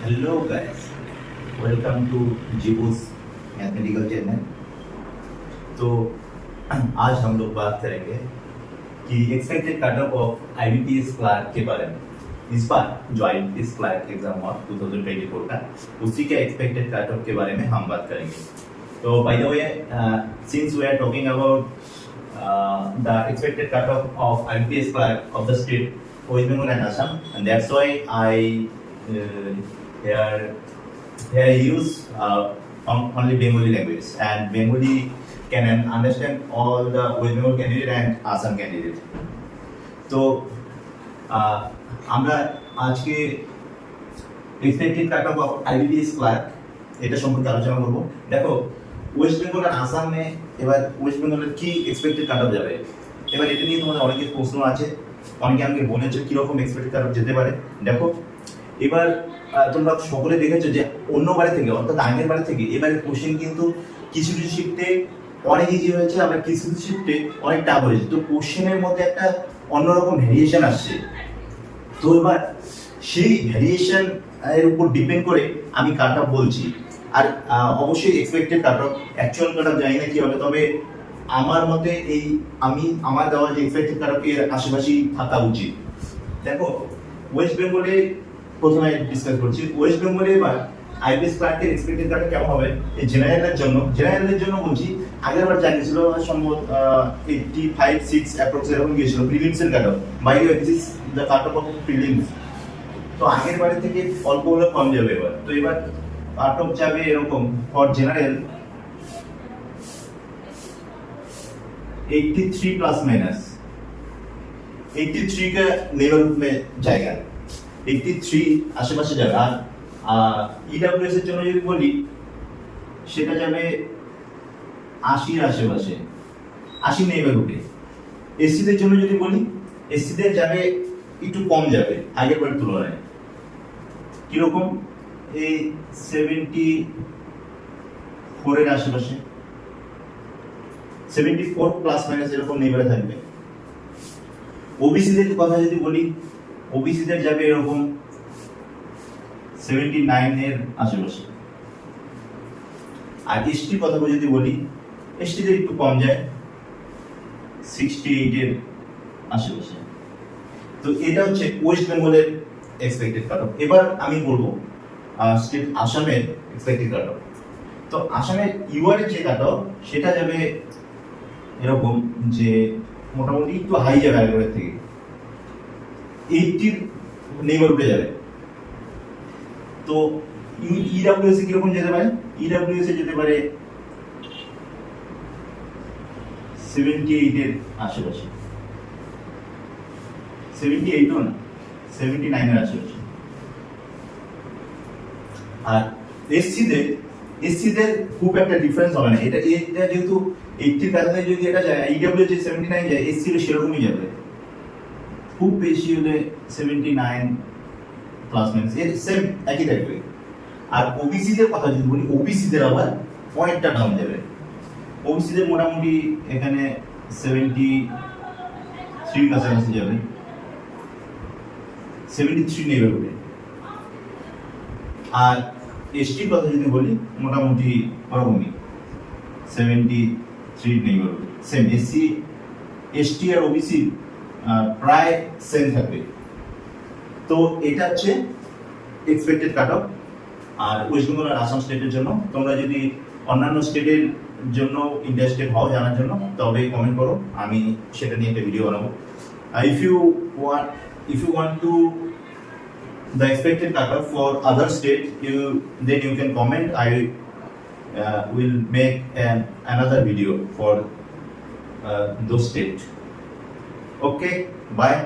Hello guys, welcome to जीबूस mathematical channel. तो आज हम लोग बात करेंगे कि expected cut off IBPS clerk के बारे में। इस बार जो आईबीपीएस क्लर्क एग्जाम हुआ 2024 का, उसी के एक्सपेक्टेड कट ऑफ के बारे में हम बात करेंगे। तो by the way, since we are talking about the expected cut off IBPS clerk of the state West Bengal and Assam, and that's why here I use only Bengali language, and Bengali can understand all the West Bengal candidate and Assam candidate. तो আমরা আজকে expected cut off IBPS clerk এটা সম্পর্কে আলোচনা করব। দেখো, West Bengal আর আসামে এবার ওয়েস্ট বেঙ্গলের কি এক্সপেক্টেড কাট অফ যাবে, এবার এটা নিয়ে তোমাদের অনেকের প্রশ্ন আছে, অনেকে আমাকে বলেছে কিরকম এক্সপেক্টেড কাট অফ যেতে পারে। দেখো, এবার তোমরা সকলে দেখেছো যে অন্যবারে থেকে, অর্থাৎ আগের বারে থেকে এবারে কোশ্চেন কিন্তু কিছু কিছু শিফটে অনেক ইজি হয়েছে, আবার কিছু কিছু শিফটে অনেক টাফ হয়েছে। তো কোশ্চেনের মধ্যে একটা অন্যরকম ভ্যারিয়েশন আসছে। তো এবার সেই ভ্যারিয়েশন এর উপর ডিপেন্ড করে আমি কাট অফ বলছি। আর অবশ্যই expected cut of, actual cut off জানি না কি হবে, তবে আমার মতে আমার দেওয়া যে এক্সপেক্টেড কাট অফ এর আশেপাশেই থাকা উচিত। দেখো, ওয়েস্ট বেঙ্গলে প্রথমে ডিসকাস করছি। ওয়েস্ট বেঙ্গলে এবার আইবিএস ক্লার্কের এক্সপেক্টেড কাট অফ কেমন হবে এই জেনারেলের জন্য বলছি। আগের বার জানিয়েছিল সম্ভবত 85-6 অ্যাপ্রক্স এরকম গিয়েছিল প্রিলিমসের cut off. By the way, this is the cut off prelims. তো আগের বারে থেকে অল্প হলে কম যাবে এবার। তো এবার কাট অফ যাবে এরকম ফর জেনারেল 83 प्लस माइनस 83 का नेबरहुड में जाएगा, 83 আশেপাশে যাবে। আর ইডব্লিউএস এর জন্য যদি বলি সেটা যাবে 80 এর আশেপাশে, 80 নেবরহুডে। এসসি দের জন্য যদি বলি, এসসি দের যাবে একটু কম যাবে আগের বারের তুলনায়। কিরকম? এই 74 এর আশেপাশে, 74 প্লাস মাইনাস এরকম নেইবারে থাকবে। ওবিসি দের কথা যদি বলি, ওবিসি দের যাবে এরকম 79 এর আশেপাশে। আর এসটি কথা যদি বলি, এসটি দের একটু কম যায়, 68 এর আশেপাশে। তো এটা হচ্ছে ওয়েস্ট বেঙ্গলের এক্সপেক্টেড কাট অফ। এবার আমি বলবো স্টেট আসামের এক্সপেক্টেড কাট অফ। তো আসামের ইউআর এর যে কাট অফ সেটা যাবে এরকম, যে মোটামুটি একটু হাই যাবে আগের থেকে, 80 নেইবারহুডে যাবে। তো ইডব্লিউএস এ কিরকম যেতে পারে? ইডব্লিউএস এ যেতে পারে 78 এর আশেপাশে, 78 ও না, 79 এর আশেপাশে। আর এসসি দের খুব একটা ডিফারেন্স হবে না। এটা যেহেতু 80 কাছাকাছি যদি এটা যায়, ইডব্লিউ যে 79 যায়, এসসি এর সেরকমই যাবে, খুব বেশি হলে 79 প্লাস মাইনাস এর সেম একই থাকবে। আর ওবিসি দের কথা যদি বলি, ওবিসি দের আবার অনেকটা ডাউন যাবে। ওবিসি দের মোটামুটি এখানে 73 কাছাকাছি যাবে, 73 নেইবারহুডে। আর এসটির কথা যদি বলি, মোটামুটি ওরকমই 73 নেইবারহুড। সেম এসসি, এসটি আর ওবিসি প্রায় সেম থাকবে। তো এটা হচ্ছে expected cut of. R West Bengal আর আসাম স্টেটের জন্য, তোমরা যদি অন্যান্য স্টেটের জন্য ইন্টারেস্টেড হও জানার জন্য, তবে কমেন্ট করো, আমি সেটা নিয়ে একটা ভিডিও বানাবো। If you want to the expected cut off for other state, then you can comment. I will make another video for those state. Okay, bye.